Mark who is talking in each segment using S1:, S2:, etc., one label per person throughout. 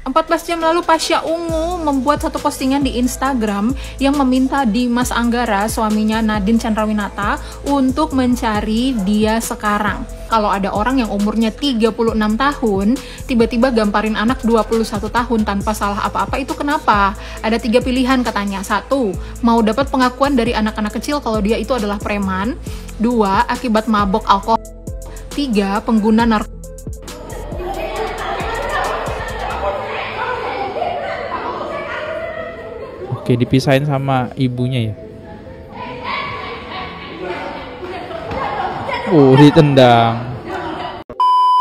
S1: 14 jam lalu Pasha Ungu membuat satu postingan di Instagram yang meminta Dimas Anggara, suaminya Nadine Chandrawinata, untuk mencari dia sekarang. Kalau ada orang yang umurnya 36 tahun, tiba-tiba gamparin anak 21 tahun tanpa salah apa-apa, itu kenapa? Ada 3 pilihan katanya. 1, mau dapat pengakuan dari anak-anak kecil kalau dia itu adalah preman. 2, akibat mabok alkohol. 3, pengguna narkotika.
S2: Oke, dipisahin sama ibunya ya. Ditendang.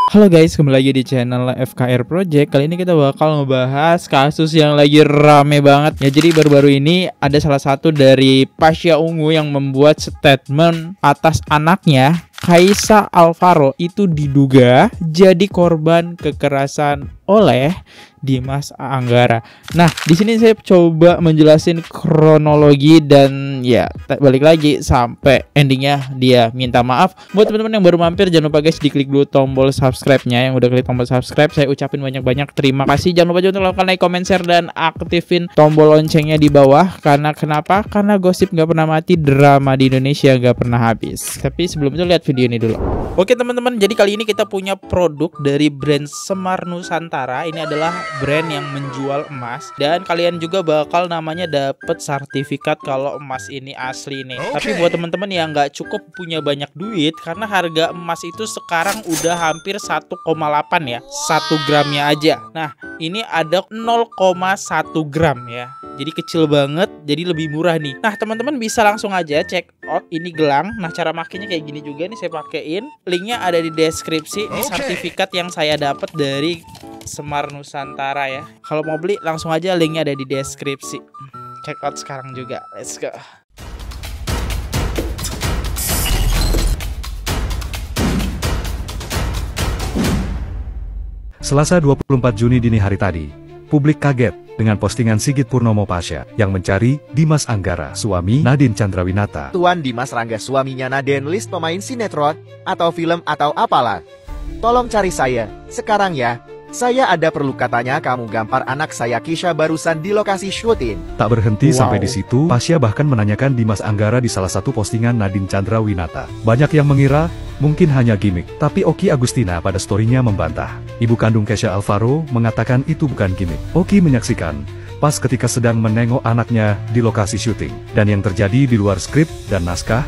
S2: Halo guys, kembali lagi di channel FKR Project. Kali ini kita bakal ngebahas kasus yang lagi rame banget ya. Jadi baru-baru ini ada salah satu dari Pasha Ungu yang membuat statement atas anaknya Kaisa Alvaro itu diduga jadi korban kekerasan oleh Dimas Anggara. Nah, di sini saya coba menjelasin kronologi dan ya balik lagi sampai endingnya dia minta maaf. Buat teman-teman yang baru mampir, jangan lupa guys diklik dulu tombol subscribe-nya. Yang udah klik tombol subscribe, saya ucapin banyak-banyak terima kasih. Jangan lupa juga untuk lakukan like, comment, share, dan aktifin tombol loncengnya di bawah. Karena kenapa? Karena gosip gak pernah mati, drama di Indonesia gak pernah habis. Tapi sebelum itu lihat video ini dulu. Oke teman-teman, jadi kali ini kita punya produk dari brand Semar Nusantara. Ini adalah brand yang menjual emas, dan kalian juga bakal namanya dapat sertifikat kalau emas ini asli nih. Tapi buat teman-teman yang nggak cukup punya banyak duit, karena harga emas itu sekarang udah hampir 1,8 ya, 1 gramnya aja. Nah, ini ada 0,1 gram ya. Jadi kecil banget, jadi lebih murah nih. Nah, teman-teman bisa langsung aja check out ini gelang. Nah, cara makainya kayak gini juga nih, saya pakein. Linknya ada di deskripsi. Ini sertifikat yang saya dapat dari Semar Nusantara ya. Kalau mau beli langsung aja, linknya ada di deskripsi. Check out sekarang juga. Let's go.
S3: Selasa 24 Juni dini hari tadi, publik kaget dengan postingan Sigit Purnomo Pasha yang mencari Dimas Anggara, suami Nadine Chandrawinata.
S4: Tuan Dimas Rangga suaminya Nadine, list pemain sinetron atau film atau apalah. Tolong cari saya sekarang ya. Saya ada perlu, katanya kamu gampar anak saya Kisha barusan di lokasi syuting.
S3: Tak berhenti sampai di situ, Pasha bahkan menanyakan Dimas Anggara di salah satu postingan Nadine Chandrawinata. Banyak yang mengira mungkin hanya gimmick, tapi Oki Agustina pada storynya membantah. Ibu kandung Kaisa Alvaro mengatakan itu bukan gimmick. Oki menyaksikan pas ketika sedang menengok anaknya di lokasi syuting, dan yang terjadi di luar skrip dan naskah.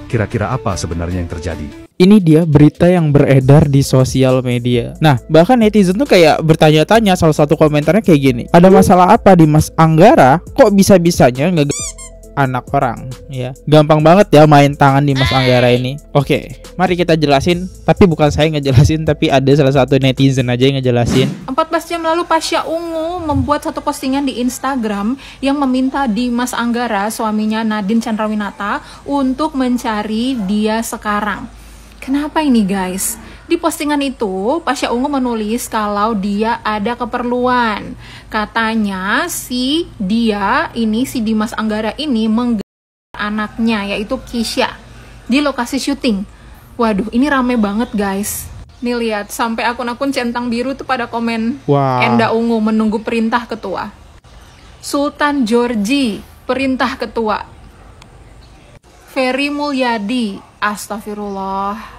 S3: Kira-kira apa sebenarnya yang terjadi?
S2: Ini dia berita yang beredar di sosial media. Nah, bahkan netizen tuh kayak bertanya-tanya. Salah satu komentarnya kayak gini, ada masalah apa Dimas Anggara kok bisa-bisanya anak orang ya? Gampang banget ya main tangan Dimas Anggara ini. Oke, mari kita jelasin. Tapi bukan saya ngejelasin, tapi ada salah satu netizen aja yang ngejelasin.
S1: 14 jam lalu Pasha Ungu membuat satu postingan di Instagram yang meminta Dimas Anggara, suaminya Nadine Chandrawinata, untuk mencari dia sekarang. Kenapa ini guys? Di postingan itu Pasha Ungu menulis kalau dia ada keperluan. Katanya si Dimas Anggara ini menggelar anaknya yaitu Kisha di lokasi syuting. Waduh, ini rame banget guys. Nih lihat, sampai akun-akun centang biru tuh pada komen. Enda Ungu menunggu perintah ketua. Sultan Georgie, perintah ketua. Ferry Mulyadi, astagfirullah.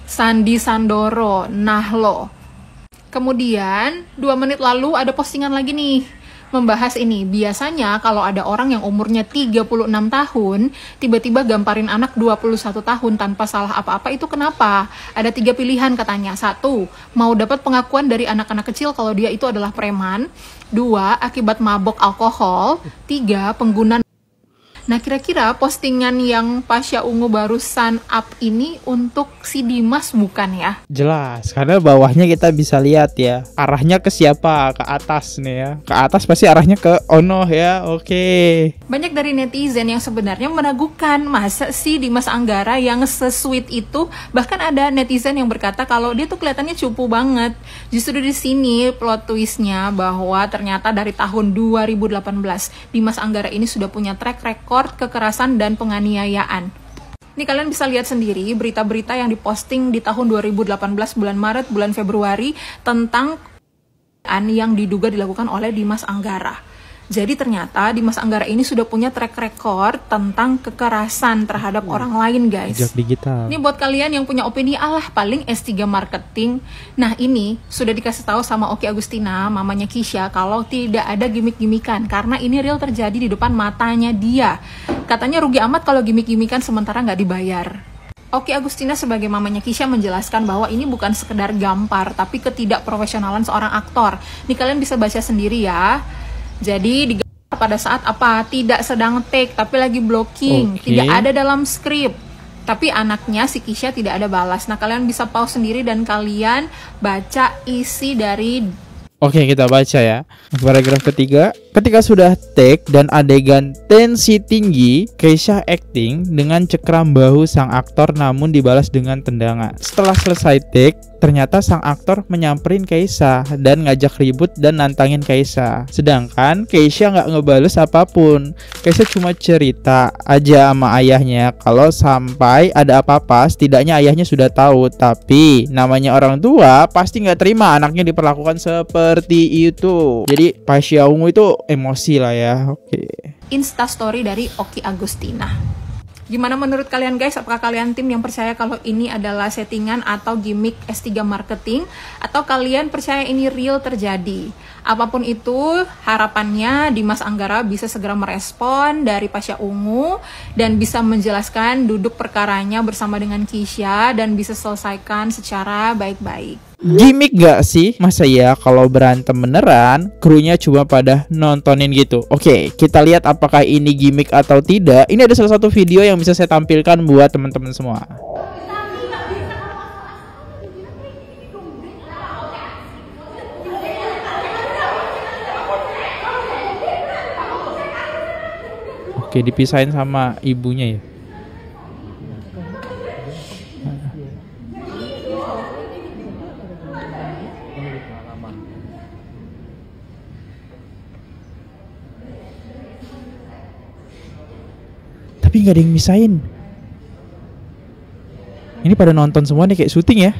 S1: Sandi Sandoro, Nahlo. Kemudian 2 menit lalu ada postingan lagi nih membahas ini. Biasanya kalau ada orang yang umurnya 36 tahun tiba-tiba gamparin anak 21 tahun tanpa salah apa-apa, itu kenapa? Ada 3 pilihan katanya. 1, mau dapat pengakuan dari anak-anak kecil kalau dia itu adalah preman. 2, akibat mabok alkohol. 3, pengguna. Nah, kira-kira postingan yang Pasha Ungu barusan up ini untuk si Dimas bukan ya?
S2: Jelas, karena bawahnya kita bisa lihat ya. Arahnya ke siapa? Ke atas nih ya. Ke atas pasti arahnya ke Ono ya. Oke.
S1: Banyak dari netizen yang sebenarnya meragukan, masa sih Dimas Anggara yang se-sweet itu? Bahkan ada netizen yang berkata kalau dia tuh kelihatannya cupu banget. Justru di sini plot twistnya bahwa ternyata dari tahun 2018 Dimas Anggara ini sudah punya track record kekerasan dan penganiayaan. Ini kalian bisa lihat sendiri berita-berita yang diposting di tahun 2018 bulan Maret, bulan Februari tentang yang diduga dilakukan oleh Dimas Anggara. Jadi ternyata Dimas Anggara ini sudah punya track record tentang kekerasan terhadap orang lain, guys.
S2: Jejak digital.
S1: Ini buat kalian yang punya opini, alah paling S3 marketing. Nah, ini sudah dikasih tahu sama Oki Agustina, mamanya Kisha, kalau tidak ada gimmick-gimmickan karena ini real terjadi di depan matanya dia. Katanya rugi amat kalau gimmick-gimmickan sementara nggak dibayar. Oki Agustina sebagai mamanya Kisha menjelaskan bahwa ini bukan sekedar gampar, tapi ketidakprofesionalan seorang aktor. Nih kalian bisa baca sendiri ya. Jadi digambar pada saat apa? Tidak sedang take, tapi lagi blocking. Tidak ada dalam skrip. Tapi anaknya si Kisha tidak ada balas. Nah, kalian bisa pause sendiri dan kalian baca isi dari.
S2: Oke, kita baca ya. Paragraf ketiga. Ketika sudah take dan adegan tensi tinggi, Keisha acting dengan cekram bahu sang aktor namun dibalas dengan tendangan. Setelah selesai take, ternyata sang aktor menyamperin Keisha dan ngajak ribut dan nantangin Keisha. Sedangkan Keisha nggak ngebales apapun. Keisha cuma cerita aja sama ayahnya kalau sampai ada apa-apa, setidaknya ayahnya sudah tahu. Tapi namanya orang tua pasti nggak terima anaknya diperlakukan seperti itu. Jadi Pasha Ungu itu emosi lah ya. Oke.
S1: Instastory dari Oki Agustina. Gimana menurut kalian, guys? Apakah kalian tim yang percaya kalau ini adalah settingan atau gimmick S3 marketing, atau kalian percaya ini real terjadi? Apapun itu, harapannya Dimas Anggara bisa segera merespon dari Pasha Ungu dan bisa menjelaskan duduk perkaranya bersama dengan Kisha dan bisa selesaikan secara baik-baik.
S2: Gimik gak sih? Masa ya kalau berantem beneran krunya cuma pada nontonin gitu? Oke, kita lihat apakah ini gimik atau tidak. Ini ada salah satu video yang bisa saya tampilkan buat teman-teman semua. Oke, dipisahin sama ibunya ya. Tapi nggak ada yang misahin. Ini pada nonton semua nih kayak syuting ya.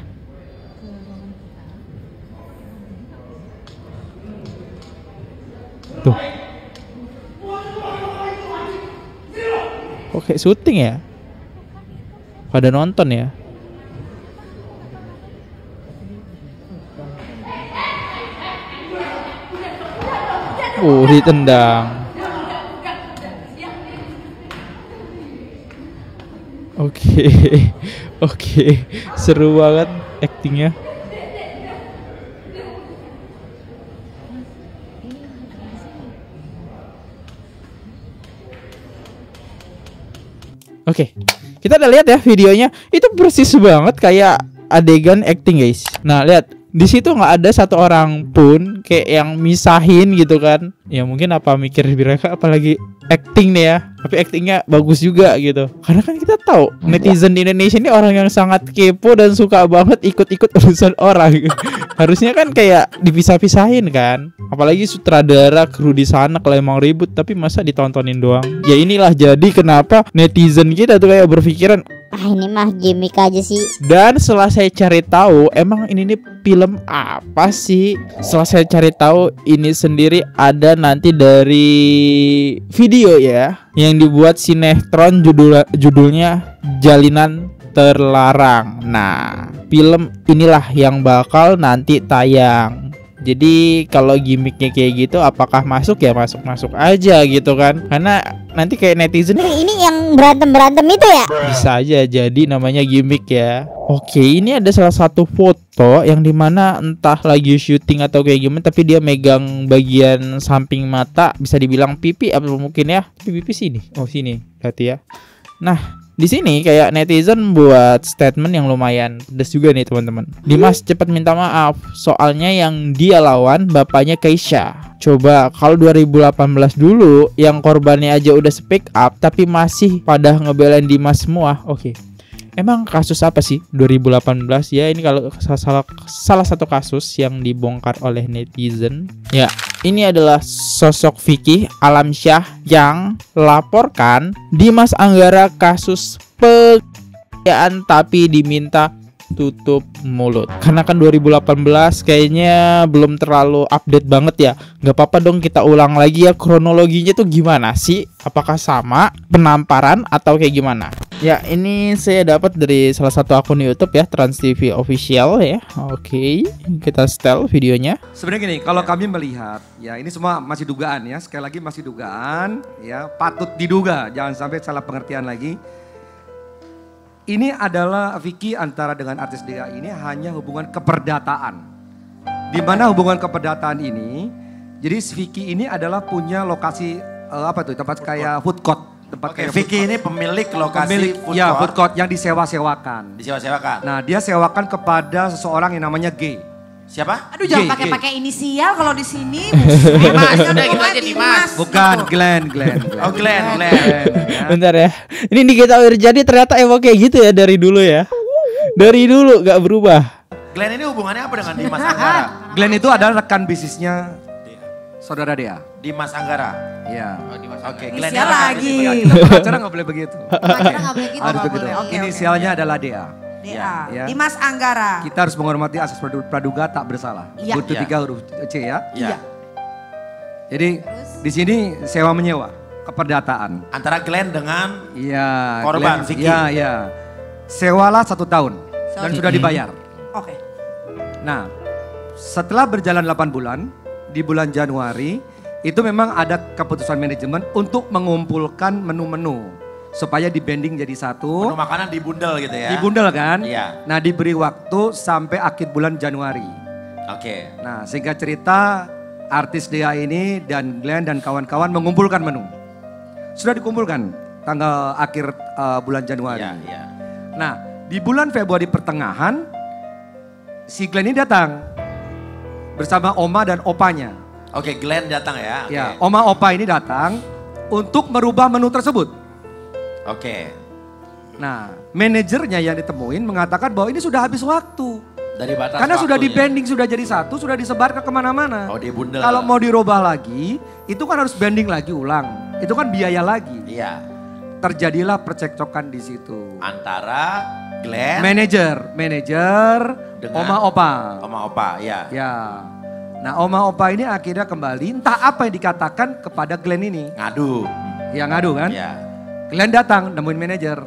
S2: Tuh. Kok kayak syuting ya? Pada nonton ya. Ditendang. Oke, seru banget aktingnya. Oke, kita udah lihat ya videonya. Itu persis banget kayak adegan acting, guys. Nah, lihat. Di situ nggak ada satu orang pun kayak yang misahin gitu kan. Ya mungkin apa mikir mereka apalagi acting nih ya. Tapi actingnya bagus juga gitu. Karena kan kita tahu netizen di Indonesia ini orang yang sangat kepo dan suka banget ikut-ikut urusan orang. Harusnya kan kayak dipisah-pisahin kan. Apalagi sutradara, kru di sana kalau emang ribut, tapi masa ditontonin doang. Ya inilah jadi kenapa netizen kita tuh kayak berpikiran,
S5: ini mah gimmick aja sih.
S2: Dan setelah saya cari tahu, emang ini nih film apa sih? Setelah saya cari tahu, ini sendiri ada nanti dari video ya, yang dibuat sinetron judulnya Jalinan Terlarang. Nah, film inilah yang bakal nanti tayang. Jadi kalau gimmicknya kayak gitu, apakah masuk ya masuk aja gitu kan? Karena nanti kayak netizen
S5: ini yang berantem itu ya?
S2: Bisa aja jadi namanya gimmick ya. Oke, ini ada salah satu foto yang dimana entah lagi syuting atau kayak gimana, tapi dia megang bagian samping mata, bisa dibilang pipi apa mungkin ya? Pipi sini. Oh sini, berarti ya. Nah, di sini kayak netizen buat statement yang lumayan pedas juga nih teman-teman. Dimas cepat minta maaf, soalnya yang dia lawan bapaknya Keisha. Coba kalau 2018 dulu yang korbannya aja udah speak up tapi masih pada ngebelain Dimas semua. Oke. Emang kasus apa sih 2018 ya? Ini kalau salah satu kasus yang dibongkar oleh netizen. Ya, ini adalah sosok Vicky Alamsyah yang laporkan Dimas Anggara kasus penganiayaan tapi diminta tutup mulut. Karena kan 2018 kayaknya belum terlalu update banget ya. Gak apa-apa dong kita ulang lagi ya, kronologinya tuh gimana sih? Apakah sama penamparan atau kayak gimana? Ya ini saya dapat dari salah satu akun YouTube ya, Trans TV Official ya. Oke, kita setel videonya.
S6: Sebenarnya gini, kalau kami melihat ya ini semua masih dugaan ya. Sekali lagi masih dugaan ya, patut diduga, jangan sampai salah pengertian lagi. Ini adalah Vicky antara dengan artis Dea ini hanya hubungan keperdataan. Di mana hubungan keperdataan ini, jadi Vicky ini adalah punya lokasi tempat kayak food court. Tempat kayak
S7: Vicky ini pemilik lokasi
S6: food court yang disewa-sewakan.
S7: Disewa-sewakan.
S6: Nah, dia sewakan kepada seseorang yang namanya G.
S7: Siapa?
S8: Aduh, jangan pakai inisial kalau di sini. Dimas, udah gitu aja Dimas.
S6: Bukan, Glenn.
S7: Oh, Glenn.
S2: Bentar ya. Ini Nikita Wirjani ternyata emang kayak gitu ya dari dulu ya. Dari dulu gak berubah.
S7: Glenn ini hubungannya apa dengan Dimas Anggara?
S6: Glenn itu adalah rekan bisnisnya saudara Dea.
S7: Dimas Anggara.
S6: Iya.
S7: Oke,
S8: Inisial
S7: Glenn ini rekan
S8: lagi.
S7: bisnis.
S6: Pengacara nggak boleh begitu.
S8: Pengacara nggak boleh gitu.
S6: Harus
S8: nggak
S6: begitu.
S8: boleh. Oke,
S6: Inisialnya adalah Dea.
S8: DA.
S6: Ya.
S8: Dimas Anggara.
S6: Kita harus menghormati asas praduga tak bersalah.
S8: Iya.
S6: Butuh
S7: Iya.
S6: 3 huruf C ya.
S7: Iya.
S6: Jadi di sini sewa menyewa keperdataan.
S7: Antara Glenn dengan
S6: Iya.
S7: Korban,
S6: Glenn-
S7: Vicky.
S6: Iya. Sewalah 1 tahun dan sudah dibayar.
S8: Oke.
S6: Nah, setelah berjalan 8 bulan, di bulan Januari, itu memang ada keputusan manajemen untuk mengumpulkan menu-menu. Supaya di-banding jadi satu.
S7: menu makanan dibundel gitu ya.
S6: Dibundel kan?
S7: Iya.
S6: Nah diberi waktu sampai akhir bulan Januari.
S7: Oke.
S6: Nah singkat cerita, artis Dea ini dan Glenn dan kawan-kawan mengumpulkan menu. Sudah dikumpulkan tanggal akhir bulan Januari.
S7: Iya.
S6: Nah, di bulan Februari pertengahan, si Glenn ini datang bersama oma dan opanya.
S7: Oke, Glenn datang ya. Oke.
S6: Ya, oma opa ini datang untuk merubah menu tersebut.
S7: Oke.
S6: Nah, manajernya yang ditemuin mengatakan bahwa ini sudah habis waktu.
S7: Dari batas
S6: Karena sudah
S7: waktunya.
S6: di-banding, sudah jadi satu, sudah disebar ke kemana-mana.
S7: Oh, dibundel.
S6: Kalau mau dirubah lagi, itu kan harus banding lagi ulang. Itu kan biaya lagi.
S7: Iya.
S6: Terjadilah percekcokan di situ.
S7: Antara Glenn
S6: Manajer
S7: Dengan
S6: oma opa.
S7: sama Opa, ya.
S6: Ya. Nah, oma opa ini akhirnya kembali, entah apa yang dikatakan kepada Glenn ini.
S7: Ngadu.
S6: Yang ngadu kan?
S7: Ya.
S6: Glenn datang nemuin manajer.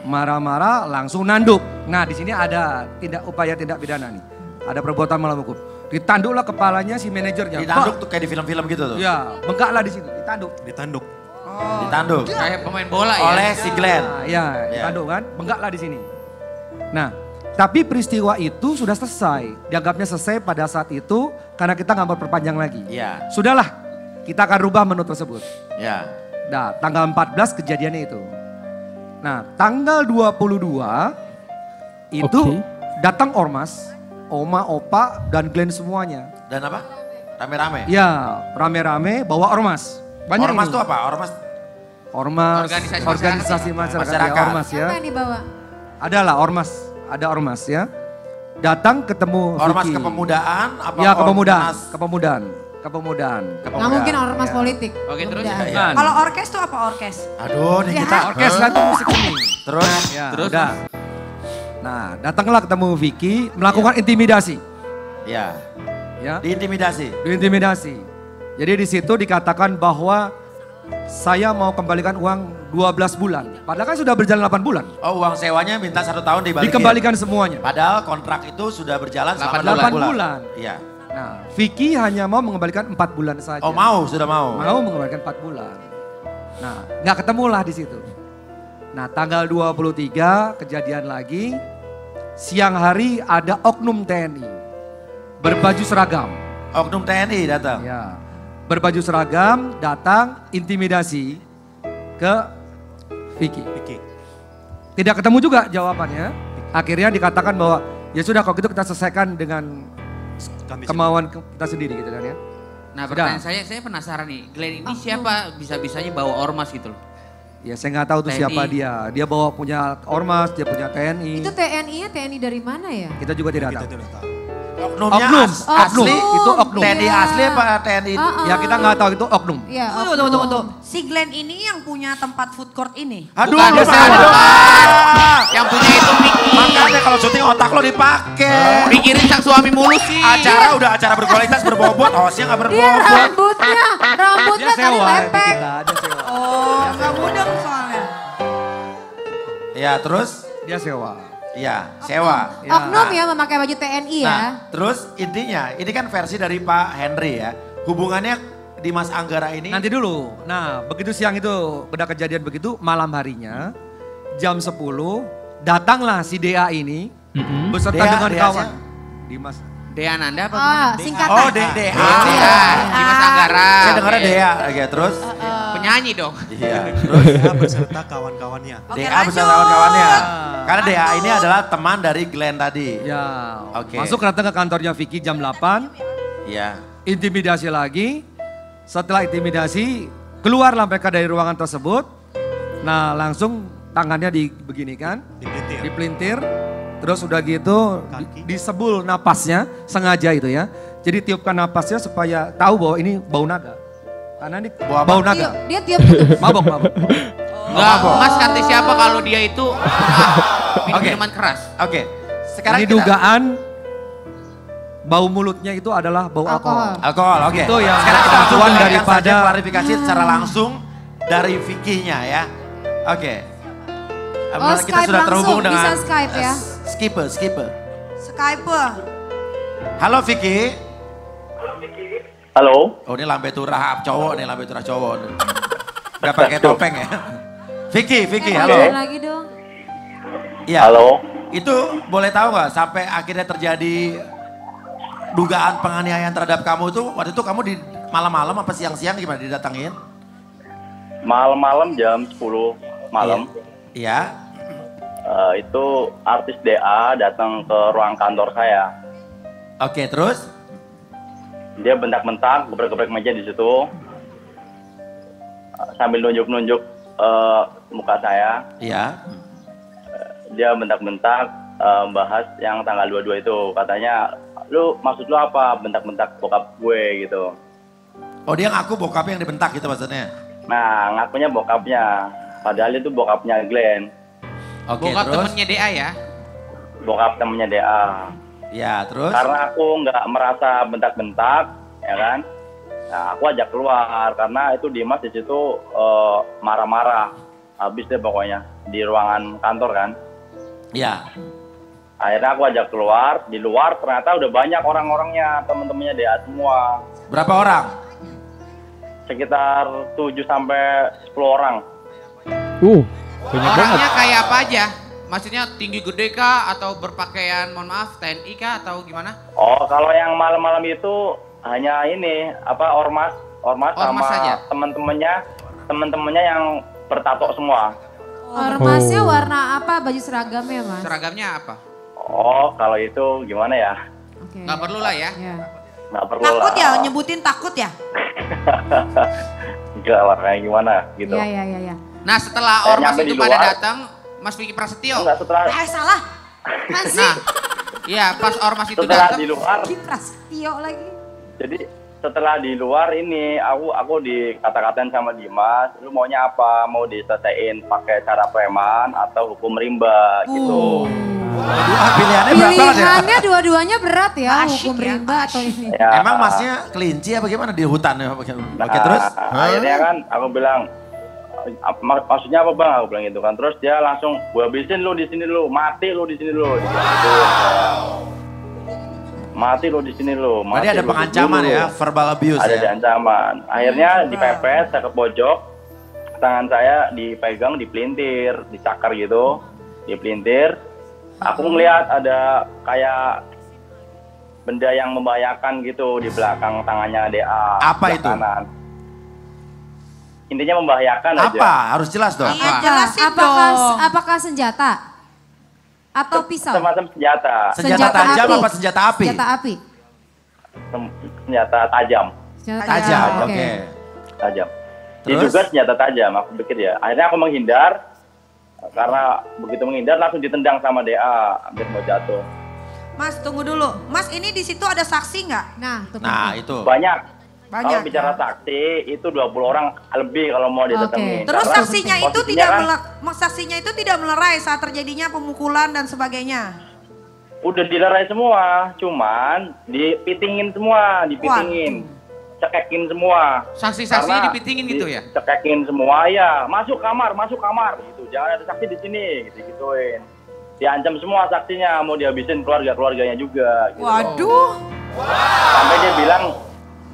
S6: Marah-marah langsung nanduk. Nah, di sini ada upaya tindak pidana nih. Ada perbuatan melawan hukum. Ditanduklah kepalanya si manajernya.
S7: Ditanduk tuh kayak di film-film gitu tuh.
S6: Ya, bengkaklah di situ, ditanduk.
S7: Ditanduk.
S9: Kayak pemain bola ya.
S7: Oleh si Glenn.
S6: Nah, ya, ditanduk kan, bengkaklah di sini. Nah, tapi peristiwa itu sudah selesai. Dianggapnya selesai pada saat itu karena kita nggak mau perpanjang lagi.
S7: Iya.
S6: Sudahlah, kita akan rubah menu tersebut.
S7: Ya.
S6: Nah, tanggal 14 kejadiannya itu. Nah, tanggal 22 itu
S2: Oke.
S6: datang ormas, oma, opa, dan Glenn semuanya.
S7: Dan apa? Rame-rame.
S6: Ya, rame-rame bawa ormas. Banyak
S7: Ormas
S6: ini.
S7: tuh apa? Ormas
S6: Ormas,
S9: Organisasi
S6: organisasi masyarakat,
S7: Masyarakat.
S6: Ya, ormas ya.
S8: Apa yang dibawa?
S6: Adalah ormas, ada ormas ya. Datang ketemu
S7: ormas
S6: Vicky.
S7: kepemudaan apa?
S6: Ya, kepemudaan,
S7: ormas
S6: kepemudaan, kepemudaan.
S8: Nggak mungkin ormas politik.
S9: Oke, terus?
S8: Udah.
S7: Ya.
S8: Kalau orkes tuh apa orkes?
S7: Aduh, nih
S8: Ya.
S7: kita
S6: Orkes itu musik seni.
S7: Terus?
S6: Ya,
S9: Terus,
S6: udah. Nah, datanglah ketemu Vicky, melakukan intimidasi.
S7: Ya.
S6: Ya,
S7: Diintimidasi.
S6: diintimidasi. Jadi di situ dikatakan bahwa saya mau kembalikan uang 12 bulan. Padahal kan sudah berjalan 8 bulan.
S7: Oh, uang sewanya minta 1 tahun dibalikin.
S6: Dikembalikan semuanya.
S7: Padahal kontrak itu sudah berjalan selama
S6: 8
S7: 8
S6: bulan.
S7: Iya.
S6: Nah, Vicky hanya mau mengembalikan 4 bulan saja.
S7: Oh, sudah mau.
S6: Mau mengembalikan 4 bulan. Nah, nggak ketemulah di situ. Nah, tanggal 23 kejadian lagi. Siang hari ada oknum TNI. Berbaju seragam.
S7: Oknum TNI datang.
S6: Ya. Berbaju seragam, datang, intimidasi ke Vicky. Tidak ketemu juga jawabannya. Akhirnya dikatakan bahwa ya sudah kalau gitu kita selesaikan dengan kemauan kita sendiri gitu kan ya.
S9: Nah,
S6: Sudah.
S9: pertanyaan saya penasaran nih. Glenn ini siapa bisa-bisanya bawa ormas gitu loh?
S6: Ya saya nggak tahu tuh
S9: TNI.
S6: siapa dia. Dia bawa punya ormas, dia punya TNI.
S8: Itu TNI-nya TNI dari mana ya?
S6: Kita juga tidak tahu.
S7: Oknumnya
S6: Oknum.
S7: asli,
S6: Itu oknum.
S7: TNI asli apa TNI?
S6: Ya kita nggak tahu itu oknum.
S8: Iya, tunggu. Si Glenn ini yang punya tempat food court ini.
S7: Aduh,
S9: Bukan,
S7: lu
S9: bukan.
S7: salah.
S9: Yang punya itu Vicky.
S7: Makanya kalau syuting otak lo dipakai.
S9: Pikirin sang suami mulu sih.
S7: Udah acara berkualitas berbobot, hostnya nggak
S10: Dia
S7: berbobot.
S10: rambutnya
S6: Dia
S10: tadi
S6: sewa
S10: lepek.
S6: kita, dia sewa.
S8: Oh, nggak mudeng soalnya.
S7: Ya terus,
S6: Dia sewa.
S7: ya sewa.
S6: Ya.
S10: Oknum ya memakai baju TNI ya.
S7: Nah, terus intinya ini kan versi dari Pak Henry ya. Hubungannya di Mas Anggara ini.
S6: Nanti dulu. Nah, begitu siang itu udah kejadian begitu, malam harinya jam 10 datanglah si DA ini beserta
S7: DA
S6: dengan
S7: DA
S6: kawan.
S7: siapa?
S6: Dimas.
S9: Dea Nanda apa
S10: Ah,
S9: gimana?
S10: singkatan.
S7: Oh, DA.
S9: Dea, Dimas Anggara.
S7: Saya dengarnya
S9: Oke.
S7: Dea. Oke, terus?
S9: Penyanyi dong.
S7: Iya, terus
S11: DA beserta kawan-kawannya.
S8: Oke,
S7: DA
S8: lanjut.
S7: bersama kawan-kawannya. Karena DA ini adalah teman dari Glenn tadi.
S6: Ya,
S7: Oke.
S6: masuk datang ke kantornya Vicky jam 8,
S7: Iya.
S6: intimidasi lagi. Setelah intimidasi, keluarlah mereka dari ruangan tersebut. Nah, langsung tangannya dibeginikan,
S11: Dipelintir.
S6: dipelintir. Terus udah gitu disebul napasnya, sengaja itu ya. Jadi tiupkan napasnya supaya tahu bahwa ini bau naga. Karena ini bau naga.
S10: Dia tiap gitu.
S6: Mabok.
S9: Enggak, Mas kata siapa kalau dia itu
S7: Oke.
S9: minuman keras.
S7: Oke. Sekarang
S6: Ini
S7: kita
S6: dugaan bau mulutnya itu adalah bau alkohol.
S7: alkohol, oke.
S6: Itu yang
S7: Sekarang kita langsung
S6: pengakuan
S7: dengarkan saja
S6: daripada-
S7: klarifikasi secara langsung dari Vicky-nya ya. Oke.
S10: Oh,
S7: Kita
S10: Skype
S7: sudah terhubung
S10: langsung,
S7: dengan
S10: bisa Skype ya.
S7: Skipper.
S8: Skype.
S7: Halo Vicky.
S12: Halo.
S7: Oh ini lambe turah cowok nih, lambe turah cowok nih. Udah pakai topeng ya. Vicky, halo.
S10: Jangan lagi dong.
S7: Iya.
S12: Halo.
S7: Itu boleh tahu nggak sampai akhirnya terjadi dugaan penganiayaan terhadap kamu itu waktu itu kamu di malam-malam apa siang-siang gimana didatangin?
S12: Malam-malam jam 10 malam.
S7: Iya.
S12: Itu artis DA datang ke ruang kantor saya.
S7: Oke, terus?
S12: Dia bentak-bentak, gebrek-gebrek meja di situ. Sambil nunjuk-nunjuk muka saya.
S7: Iya.
S12: Dia bentak-bentak bahas yang tanggal 22 itu. Katanya, maksud lu apa bentak-bentak bokap gue gitu.
S7: Oh dia ngaku bokapnya yang dibentak gitu maksudnya?
S12: Nah, ngakunya bokapnya. Padahal itu bokapnya Glenn.
S7: Oke,
S9: Bokap
S7: terus?
S9: temennya DA ya.
S12: Bokap temennya DA.
S7: Ya, terus?
S12: Karena aku nggak merasa bentak-bentak, ya kan. Nah, aku ajak keluar karena itu Dimas di situ marah-marah. Habis deh pokoknya di ruangan kantor kan.
S7: Ya.
S12: Akhirnya aku ajak keluar, di luar ternyata udah banyak orang-orangnya, temen-temennya DA semua.
S7: Berapa orang?
S12: Sekitar 7 sampai 10 orang.
S2: Banyak banget.
S9: Orangnya kayak apa aja? Maksudnya tinggi gede kah atau berpakaian mohon maaf TNI kah atau gimana?
S12: Oh, kalau yang malam-malam itu hanya ini ormas sama
S9: saja?
S12: temen-temennya yang bertato semua.
S10: Ormasnya warna apa? Baju seragamnya mas?
S9: Seragamnya apa?
S12: Oh, kalau itu gimana ya?
S10: Oke.
S9: Nggak perlu lah ya.
S10: Ya.
S12: Nggak perlu
S8: Takut
S12: lah.
S8: ya, nyebutin takut ya?
S12: Enggak lah, kayak gimana gitu.
S10: Iya.
S9: Nah setelah
S12: Saya
S9: ormas
S12: nyampe
S9: itu
S12: di
S9: pada
S12: luar.
S9: datang, Mas Vicky Prasetyo.
S12: Enggak, setelah
S8: Salah.
S10: Masih.
S9: Nah, iya pas ormas itu
S12: setelah
S9: datang.
S12: di luar,
S10: Prasetyo lagi.
S12: jadi setelah di luar ini aku dikata-katain sama Dimas, lu maunya apa? Mau diselesaiin pakai cara preman atau hukum rimba gitu.
S7: Pilihannya berat banget ya?
S10: Pilihannya dua-duanya berat ya,
S8: Asyik
S10: hukum
S8: ya,
S10: rimba atau ini.
S12: Ya,
S7: Emang masnya kelinci apa gimana di hutan ya? Oke,
S12: nah,
S7: terus?
S12: akhirnya kan aku bilang, maksudnya apa bang? Aku bilang gitu kan. Terus dia langsung, gue habisin lu di sini lu, mati lu di sini lu. Gitu. Mati lu di sini lu.
S7: Berarti ada pengancaman ya, verbal abuse
S12: Ada
S7: ya?
S12: ancaman. Akhirnya dipepet, saya ke pojok, tangan saya dipegang, dipelintir, dicakar gitu, dipelintir. Aku ngelihat ada kayak benda yang membahayakan gitu di belakang tangannya DA.
S7: Apa
S12: sebelah
S7: itu?
S12: kanan. Intinya membahayakan aja.
S7: Apa? Harus jelas dong.
S8: Iya, jelasin dong.
S10: Apakah senjata? Atau pisau?
S12: Semacam senjata.
S7: Senjata tajam apa senjata api?
S10: Senjata api.
S12: Senjata tajam.
S10: Senjata
S7: Tajam,
S10: oke.
S7: oke.
S12: Tajam.
S7: Terus?
S12: Diduga senjata tajam, aku pikir ya. Akhirnya aku menghindar, karena begitu menghindar langsung ditendang sama DA, hampir mau jatuh.
S8: Mas tunggu dulu. Mas ini di situ ada saksi nggak?
S7: Nah itu.
S12: Banyak.
S8: Banyak.
S12: Kalau bicara saksi itu 20 orang lebih kalau mau didatengin.
S8: Terus
S12: Karena
S8: saksinya itu
S12: posisinya
S8: tidak melerai saat terjadinya pemukulan dan sebagainya.
S12: Udah dilerai semua, cuman dipitingin semua, cekekin semua.
S9: Saksi-saksinya dipitingin gitu ya?
S12: Cekekin semua ya, masuk kamar gitu. Jangan ada saksi di sini, gituin. Diancam semua saksinya, mau dihabisin keluarganya juga. Gitu.
S8: Waduh.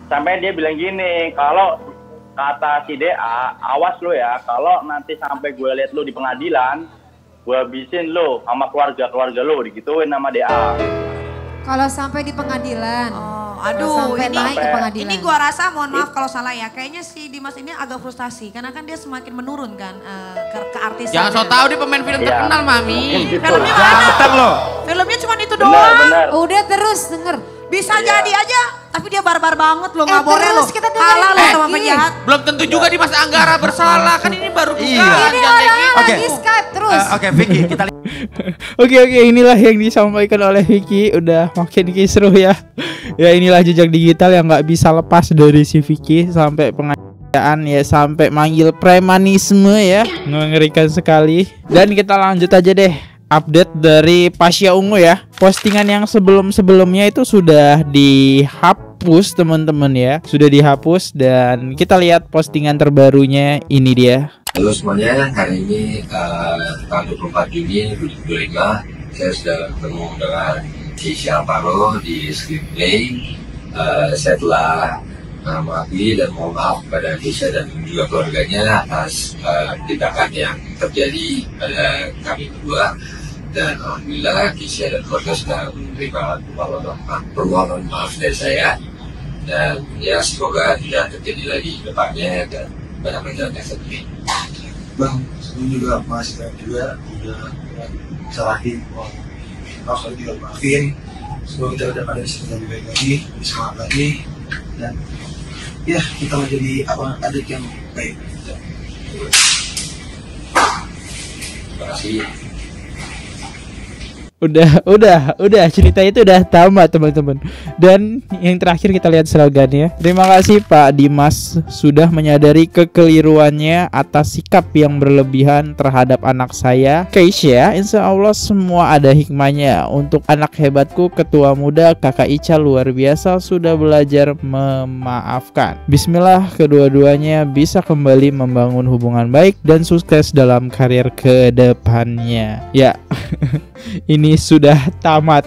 S12: Sampai dia bilang gini, kalau kata si DA, awas lo ya, kalau nanti sampai gue lihat lo di pengadilan, gue habisin lo sama keluarga lo, digituin sama DA.
S10: Kalau sampai di pengadilan.
S8: Aduh,
S10: naik ke pengadilan.
S8: Ini gua rasa, mohon maaf kalau salah ya, kayaknya si Dimas ini agak frustasi karena kan dia semakin menurun kan ke artis.
S9: Jangan so tau dia pemain film terkenal, Mami.
S8: Filmnya mana? Filmnya cuma itu doang.
S12: Benar.
S10: Udah terus denger.
S8: Bisa jadi aja, tapi dia barbar banget loh, nggak boleh loh. Kalah loh sama penjahat.
S9: Belum tentu juga Dimas Anggara bersalah, kan ini baru dugaan.
S10: Ini orangnya lagi Skype terus.
S7: Oke, Vicky, kita lihat.
S2: Oke, inilah yang disampaikan oleh Vicky. Udah makin kisruh ya. Ya inilah jejak digital yang nggak bisa lepas dari si Vicky sampai penganiayaan ya, sampai manggil premanisme ya. Mengerikan sekali. Dan kita lanjut aja deh. Update dari Pasha Ungu ya. Postingan yang sebelum-sebelumnya itu sudah dihapus teman-teman ya. Sudah dihapus dan kita lihat postingan terbarunya ini dia.
S13: Halo semuanya, hari ini tanggal 24 Juni 2025 saya sudah bertemu dengan Keisha Alvaro di Screenplay. Saya telah mengakui dan mohon maaf kepada Keisha dan juga keluarganya atas tindakan yang terjadi pada kami berdua. Dan alhamdulillah Keisha dan keluarga sudah menerima permohonan maaf dari saya. Dan ya semoga tidak terjadi lagi ke depannya dan banyak pelajaran yang sedih.
S14: Bang, sebelum juga Mas juga udah salahin, maaf juga maafin. Semoga kita udah pada bisa lebih baik lagi, lebih semangat lagi, dan ya kita menjadi adik yang baik.
S13: Terima kasih.
S2: Udah cerita itu udah tamat teman-teman. Dan yang terakhir kita lihat slogannya. Terima kasih Pak Dimas sudah menyadari kekeliruannya atas sikap yang berlebihan terhadap anak saya Keisha. Insya Allah semua ada hikmahnya. Untuk anak hebatku ketua muda kakak Ica luar biasa sudah belajar memaafkan. Bismillah kedua-duanya bisa kembali membangun hubungan baik dan sukses dalam karir kedepannya. Ya ini sudah tamat.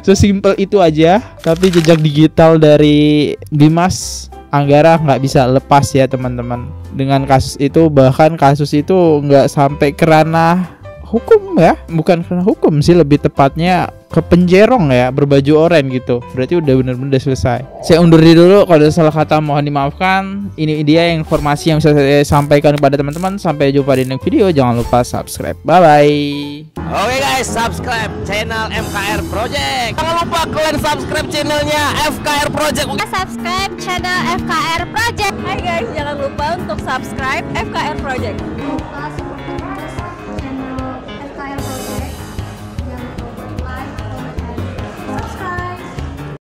S2: Sesimpel itu aja. Tapi jejak digital dari Dimas Anggara nggak bisa lepas ya teman-teman. Dengan kasus itu, bahkan kasus itu nggak sampai ke ranah hukum ya. Bukan karena hukum sih, lebih tepatnya ke penjerong ya, berbaju oranye gitu. Berarti udah bener-bener selesai. Saya undur diri dulu, kalau ada salah kata mohon dimaafkan. Ini dia informasi yang bisa saya sampaikan kepada teman-teman. Sampai jumpa di next video. Jangan lupa subscribe. Bye bye.
S15: Oke guys, subscribe channel FKR Project. Jangan lupa kalian subscribe channelnya FKR Project.
S16: Subscribe channel FKR Project. Hai guys, jangan lupa untuk subscribe FKR Project.